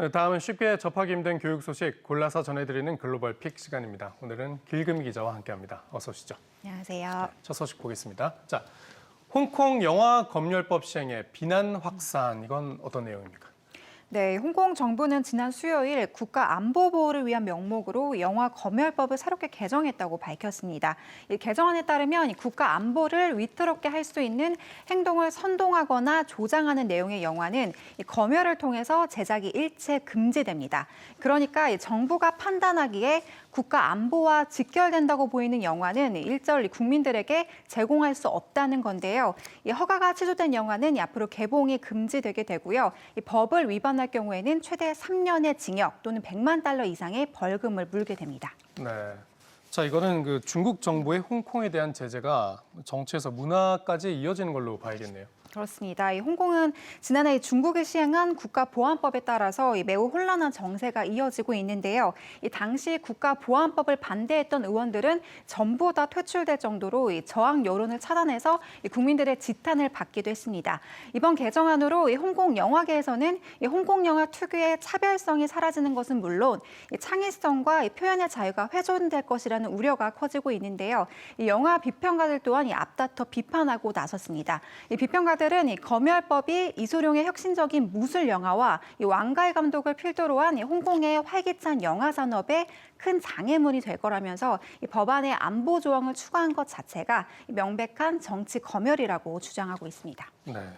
네, 다음은 쉽게 접하기 힘든 교육 소식 골라서 전해드리는 글로벌 픽 시간입니다. 오늘은 길금희 기자와 함께합니다. 어서 오시죠. 안녕하세요. 첫 소식 보겠습니다. 자, 홍콩 영화 검열법 시행에 비난 확산, 이건 어떤 내용입니까? 네, 홍콩 정부는 지난 수요일 국가 안보 보호를 위한 명목으로 영화 검열법을 새롭게 개정했다고 밝혔습니다. 이 개정안에 따르면 국가 안보를 위태롭게 할 수 있는 행동을 선동하거나 조장하는 내용의 영화는 검열을 통해서 제작이 일체 금지됩니다. 그러니까 정부가 판단하기에 국가 안보와 직결된다고 보이는 영화는 일절 국민들에게 제공할 수 없다는 건데요. 이 허가가 취소된 영화는 앞으로 개봉이 금지되게 되고요. 이 법을 위반할 경우에는 최대 3년의 징역 또는 100만 달러 이상의 벌금을 물게 됩니다. 네. 자, 이거는 중국 정부의 홍콩에 대한 제재가 정치에서 문화까지 이어지는 걸로 봐야겠네요. 그렇습니다. 이 홍콩은 지난해 중국이 시행한 국가보안법에 따라서 매우 혼란한 정세가 이어지고 있는데요. 이 당시 국가보안법을 반대했던 의원들은 전부 다 퇴출될 정도로 저항 여론을 차단해서 국민들의 지탄을 받기도 했습니다. 이번 개정안으로 홍콩 영화계에서는 홍콩 영화 특유의 차별성이 사라지는 것은 물론 창의성과 표현의 자유가 훼손될 것이라는 우려가 커지고 있는데요. 이 영화 비평가들 또한 앞다퉈 비판하고 나섰습니다. 이 비평가들은 이 검열법이 이소룡의 혁신적인 무술 영화와 이 왕가의 감독을 필두로 한 홍콩의 활기찬 영화 산업에 큰 장애물이 될 거라면서 이 법안의 안보 조항을 추가한 것 자체가 명백한 정치 검열이라고 주장하고 있습니다. 네.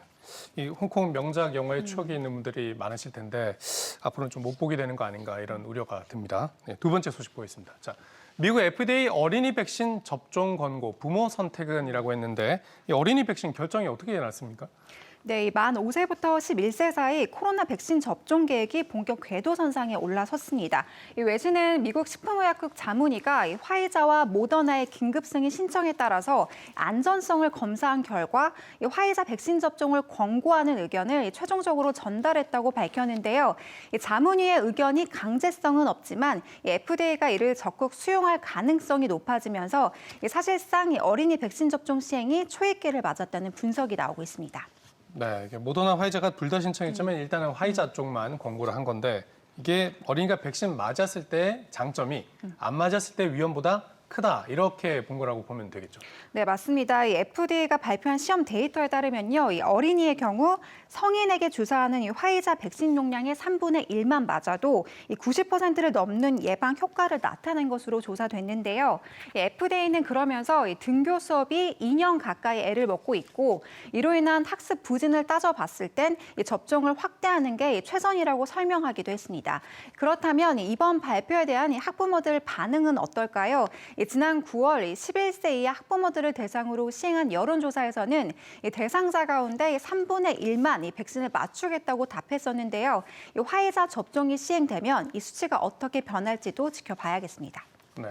이 홍콩 명작 영화의 추억이 있는 분들이 많으실 텐데 앞으로는 좀 못 보게 되는 거 아닌가 이런 우려가 듭니다. 네, 두 번째 소식 보겠습니다. 자, 미국 FDA 어린이 백신 접종 권고 부모 선택은이라고 했는데 이 어린이 백신 결정이 어떻게 났습니까? 네, 만 5세부터 11세 사이 코로나 백신 접종 계획이 본격 궤도선상에 올라섰습니다. 이 외신은 미국 식품의약국 자문위가 화이자와 모더나의 긴급 승인 신청에 따라서 안전성을 검사한 결과 화이자 백신 접종을 권고하는 의견을 최종적으로 전달했다고 밝혔는데요. 자문위의 의견이 강제성은 없지만 FDA가 이를 적극 수용할 가능성이 높아지면서 사실상 어린이 백신 접종 시행이 초입기를 맞았다는 분석이 나오고 있습니다. 네, 모더나 화이자가 둘 다 신청했지만 일단은 화이자 쪽만 권고를 한 건데 이게 어린이가 백신 맞았을 때 장점이 안 맞았을 때 위험보다 크다 이렇게 본 거라고 보면 되겠죠. 네, 맞습니다. 이 FDA가 발표한 시험 데이터에 따르면요, 이 어린이의 경우 성인에게 주사하는 이 화이자 백신 용량의 3분의 1만 맞아도 이 90%를 넘는 예방 효과를 나타낸 것으로 조사됐는데요. 이 FDA는 그러면서 이 등교 수업이 2년 가까이 애를 먹고 있고 이로 인한 학습 부진을 따져봤을 땐 이 접종을 확대하는 게 최선이라고 설명하기도 했습니다. 그렇다면 이번 발표에 대한 이 학부모들 반응은 어떨까요? 지난 9월 11세 이하 학부모들을 대상으로 시행한 여론조사에서는 대상자 가운데 3분의 1만 이 백신을 맞추겠다고 답했었는데요. 화이자 접종이 시행되면 이 수치가 어떻게 변할지도 지켜봐야겠습니다. 네,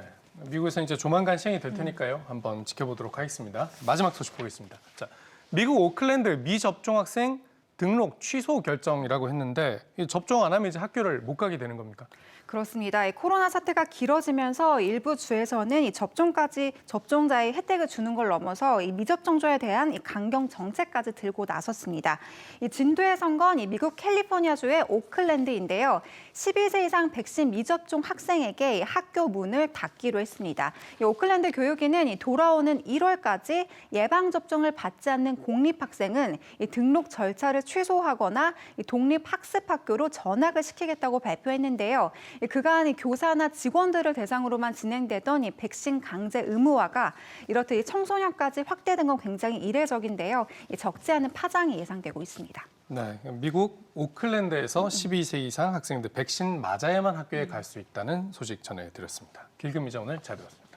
미국에서 이제 조만간 시행이 될 테니까요. 한번 지켜보도록 하겠습니다. 마지막 소식 보겠습니다. 자, 미국 오클랜드 미접종 학생 등록 취소 결정이라고 했는데 이 접종 안 하면 이제 학교를 못 가게 되는 겁니까? 그렇습니다. 이 코로나 사태가 길어지면서 일부 주에서는 이 접종까지 접종자의 혜택을 주는 걸 넘어서 이 미접종자에 대한 이 강경 정책까지 들고 나섰습니다. 이 진도의 선건 이 미국 캘리포니아주의 오클랜드인데요. 12세 이상 백신 미접종 학생에게 학교 문을 닫기로 했습니다. 이 오클랜드 교육위는 이 돌아오는 1월까지 예방 접종을 받지 않는 공립 학생은 이 등록 절차를 취소하거나 이 독립 학습 학교로 전학을 시키겠다고 발표했는데요. 그간 교사나 직원들을 대상으로만 진행되던 이 백신 강제 의무화가 이렇듯 청소년까지 확대된 건 굉장히 이례적인데요. 적지 않은 파장이 예상되고 있습니다. 네, 미국 오클랜드에서 12세 이상 학생들 백신 맞아야만 학교에 갈 수 있다는 소식 전해드렸습니다. 길금 기자 오늘 잘 들었습니다.